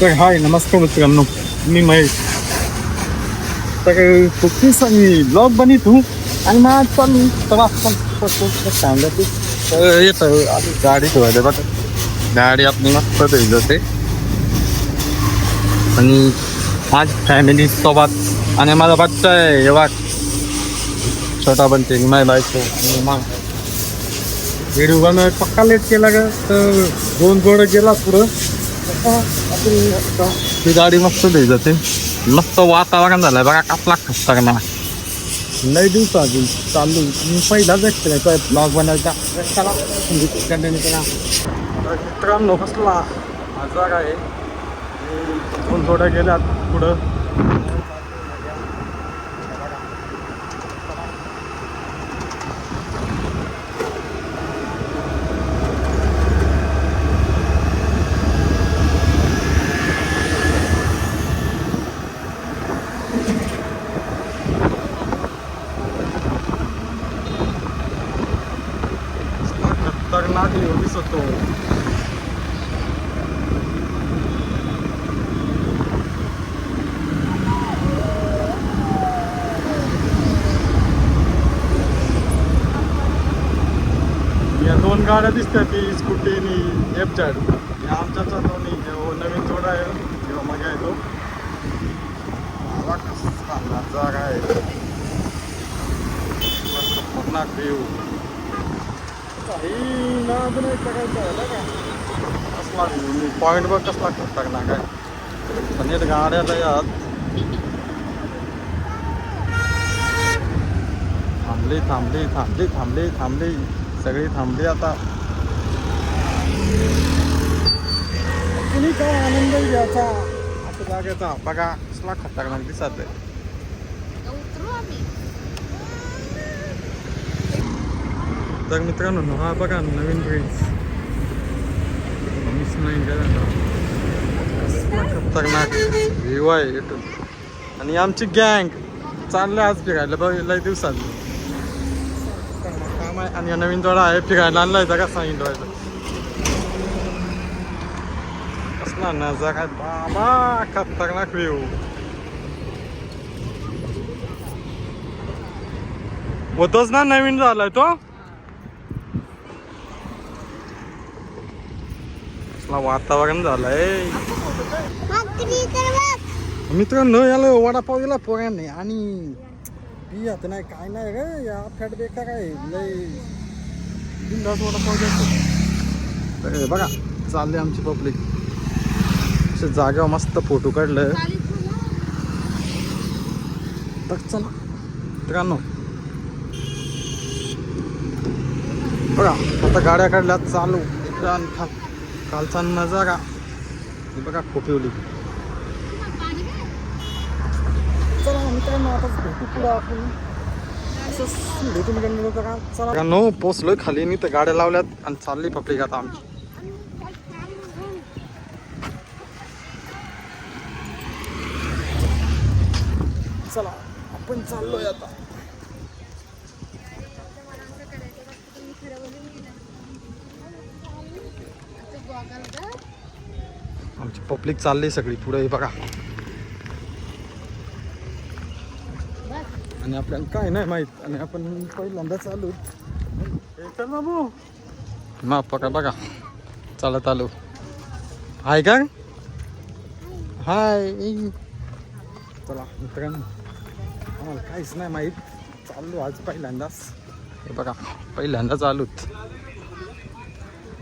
तर हाय नमस्कार मित्रांनो, मी महेश. तर खूप दिवसांनी ब्लॉग बनवतो आणि मग पण सांगत येतं आधी गाडी ठेवायला बघा. गाडी आपली मस्त धुई जाते आणि आज फॅमिली सोबत आणि माझा बच्चा आहे एव्हा छोटा बनते माझी बायको आणि मग व्हिडिओ बनवाय पक्का लेट केला का तर 2 जोड गेला पुढं. ती गाडी मस्त धुई जाते. मस्त वातावरण झालंय बघा कसला खतरनाक. लय दिवसाची चालू मी पहिलाच काय ब्लॉग बनवायचा कंटिन्यू केला. मित्रांनो कसला आजार आहे. 2 जोड्या गेल्यात पुढं. खतरनाक एवढीच होतो. या 2 गाड्या दिसतात ती स्कूटी आणि एफ-जेड. आमच्याचा दोन्ही नवीन जोडा आहे जेव्हा मग येतो जागा आहे. खतरनाक व्ह्यू काही नाद नाही करायचं आहे का. कसला व्ह्यू पॉईंट बघ कसला खतरनाक आहे. पण येत गाड्याला यात थांबली थांबली थांबली थांबली थांबली सगळी थांबली. आता कुणी काय आनंद घ्यायचा असं जागेचा बघा कसला खतरनाक दिसत आहे. तर मित्रांनो हा बघा नवीन ब्रिज मिस नाही केला. कसला खतरनाक व्ह्यू आहे इथून. आणि आमची गँग चालले आज फिरायला बघ लय दिवसात काम आहे. आणि नवीन जोडा आहे फिरायला आणलाय जगा सांगितलं कसला नजारा बाबा खतरनाक व्ह्यू. होतोच ना नवीन झालाय तो. वातावरण झालंय मित्रांनो. याला वडापाव दिला पोरांनी आणि पियात नाही काय नाही रे. या फॅट बेकार आहे लय. बिंदास वडापाव द्यायचं बघा. चालले आमची पब्लिक अशा जागा मस्त फोटो काढलं. चला मित्रांनो बघा आता गाड्या काढल्यात चालू. कालचा नजारा हे बघा खोपिवली. चला मित्रांनो आता भेटू पुढं आपण असं भेटून गेलो का. चला नो पोचलोय खाली मी तर गाड्या लावल्यात आणि चालली पब्लिक आता आमची. चला आपण चाललोय आता. आमची पब्लिक चालली सगळी पुढे बघा. आणि आपल्याला काय नाही माहित आणि आपण पहिल्यांदा चालू बाबू माप का बघा चालत आलो. हाय का हाय. चला मित्रांनो आम्हाला काहीच नाही माहीत. चाललो आज पहिल्यांदाच हे बघा पहिल्यांदाच आलोत.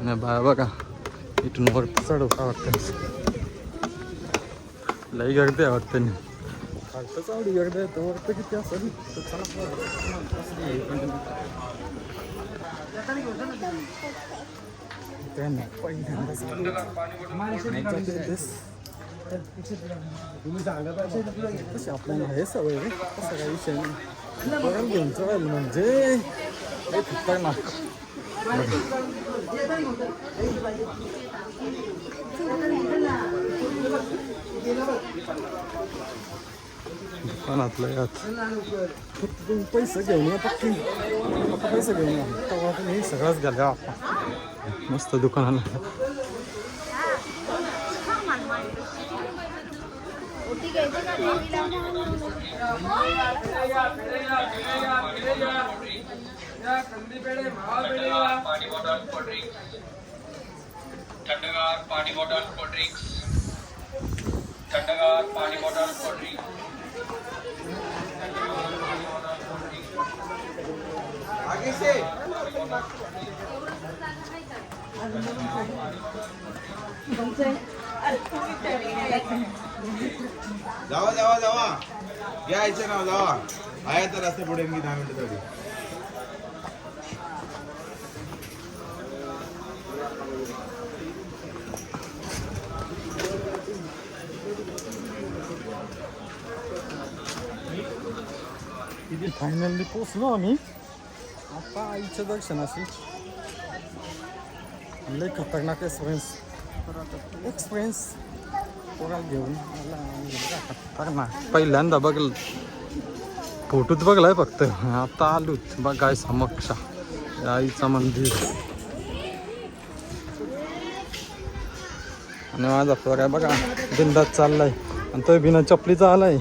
आणि बा बघा इथून वर चढू का वाटतं लई गर्दी आहे वाटतं. खालतं चावडी गर्दी आहे तर वरतं किती असेल तर चला पहिल्यांदा तशी आपल्याला हे सवय रे असं काही विषय नाही. बरं घेऊन चढायला म्हणजे खतरनाक. दुकानातलं यात फक्त तुम्ही पैसे घेऊन या. पक्की फक्त पैसे घेऊन या तेव्हा तुम्ही सगळंच घ्या. मस्त दुकानाला पाणी बॉटल कोल्ड ड्रिंक्स थंडगार पाणी बॉटल कोल्ड ड्रिंक्स थंडगार पाणी बॉटल कोल्ड ड्रिंक्स आगे से जावा जावा जावा या यायचं नाव जावा आहे तर रस्ते पुढे मी 10 मिनिटं तरी फायनली पोचलो आम्ही आता आईच्या दर्शनाशी. लय खतरनाक एक्सपिरियन्स पोराला घेऊन खतरनाक. पहिल्यांदा बघल फोटोच बघलाय फक्त, आता आलोच बघाय समक्ष आईचं मंदिर. आणि माझा पोरा बघा बिंदात चाललाय आणि तो बिना चपलीचा आलाय.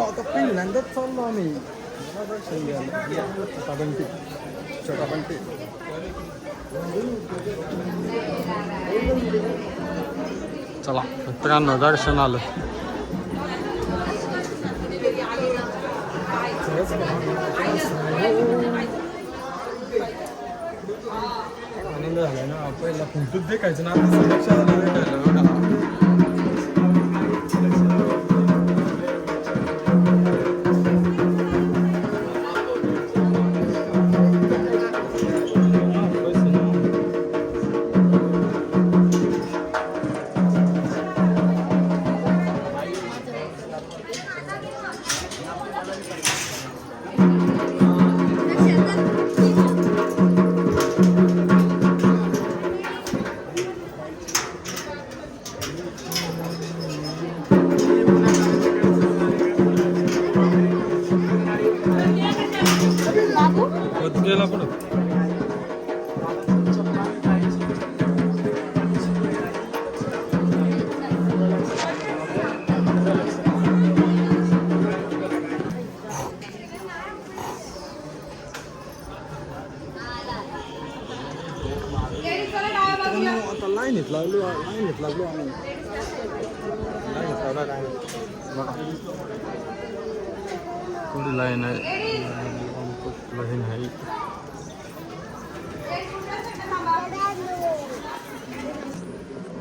आता पहिल्यांदाच चाललो आम्ही दर्शन घ्यायला. छोटा बंटी चला मित्रांनो दर्शन आलं. आनंद झाला ना. पहिला फोटोच देखायचं ना, आता लक्षात भेटायला. गेला पुढं आता लाईनीत लागलो आम्ही. थोडी लाईन आहे.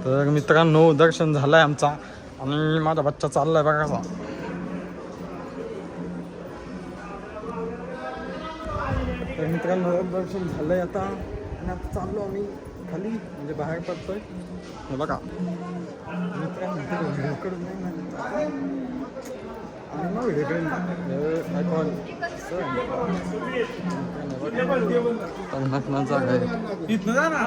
तर मित्रांनो दर्शन झालंय आमचा आणि माझा बच्चा चाललाय बघा कसा. तर मित्रांनो दर्शन झालंय आता आणि आता चाललो आम्ही खाली म्हणजे बाहेर पडतोय बघा मित्रांनो. व्हिडिओकडून नाही आणि मग व्हिडिओकडून जागा आहे इथनं जा ना.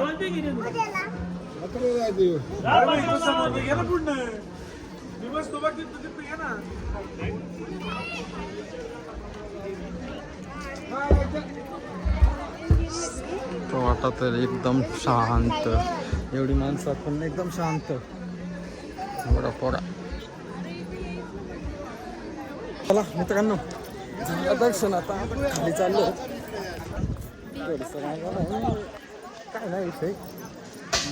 तो वाटत एकदम शांत. एवढी माणसं पण एकदम शांत. एवढा पोरा. चला मित्रांनो दर्शन आता खाली चाललो. काय नाही विषय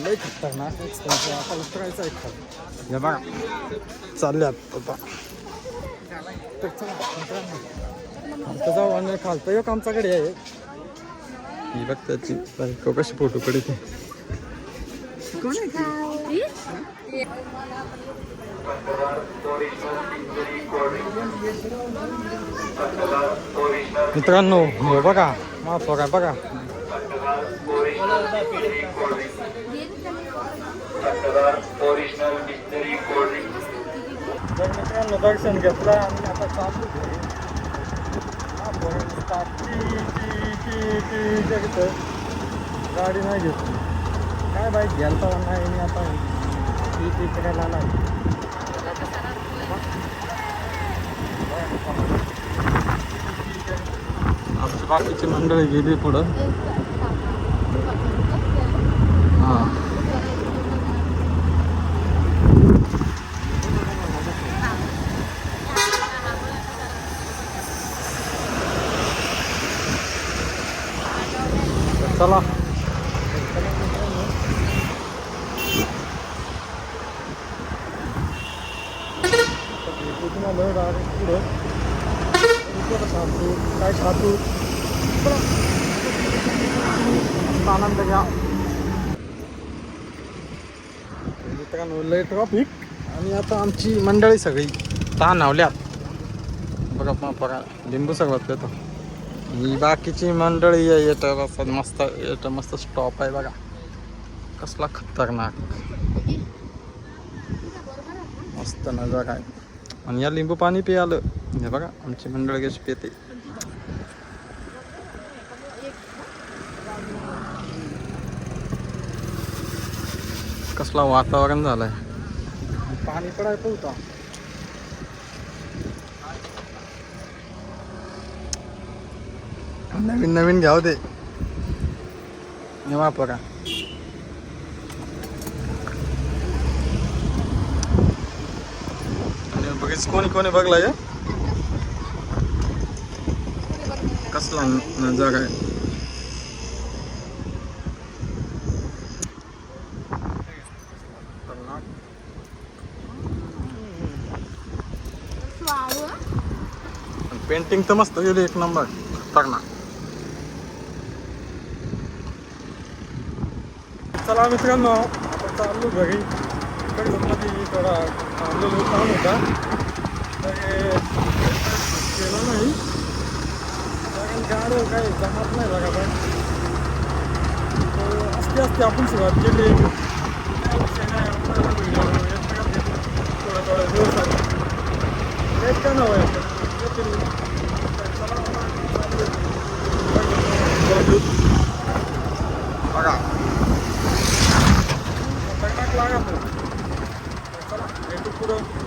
लय खतरनाक आता उतरायचं आहे खाली. हे बघा चालल्यात आता. तर चला मित्रांनो आमचं जाऊ आणि खालतं एक आमच्याकडे आहे. ही बघ त्याची बायको कशी फोटो काढते. कोण आहे मित्रांनो? बघा मा बघा बघा तर मित्रांनो दर्शन घेतलं आणि आता चालू घरी. गाडी नाही घेतली काय बाईक घ्यायला नाही मी आता ती करायला नाही. आमची बाकीची मंडळी गेली पुढं. हां चला पुढं थांबतो काय खातो आनंद घ्या. मित्रांनो लय ट्रॉफिक आणि आता आमची मंडळी सगळी ताणावल्यात बघा. बघा लिंबू सगळं येतो. ही बाकीची मंडळी येतं असं मस्त येतं. मस्त स्टॉप आहे बघा कसला खतरनाक मस्त नजारा आहे. आणि या लिंबू पाणी पियालं हे बघा आमची मंडळी कशी पिते. कसला वातावरण झालंय. पाणी पडाय होता. नवीन नवीन घ्याव दे बघा. आणि बघीच कोणी कोणी बघलाय कसला नजारा आहे. पेंटिंग तर मस्त गेली एक नंबर खतरनाक. चला मित्रांनो आता चाललो घरी. मध्ये थोडा थांबलेलो काम होता तर केलं नाही कारण गाडं काही जमत नाही बघा. पण असते असते आपण सुरुवात केली थोडं थोडं दिवसात एक का नव्हे बघा लागा. चला भेटू पुढं.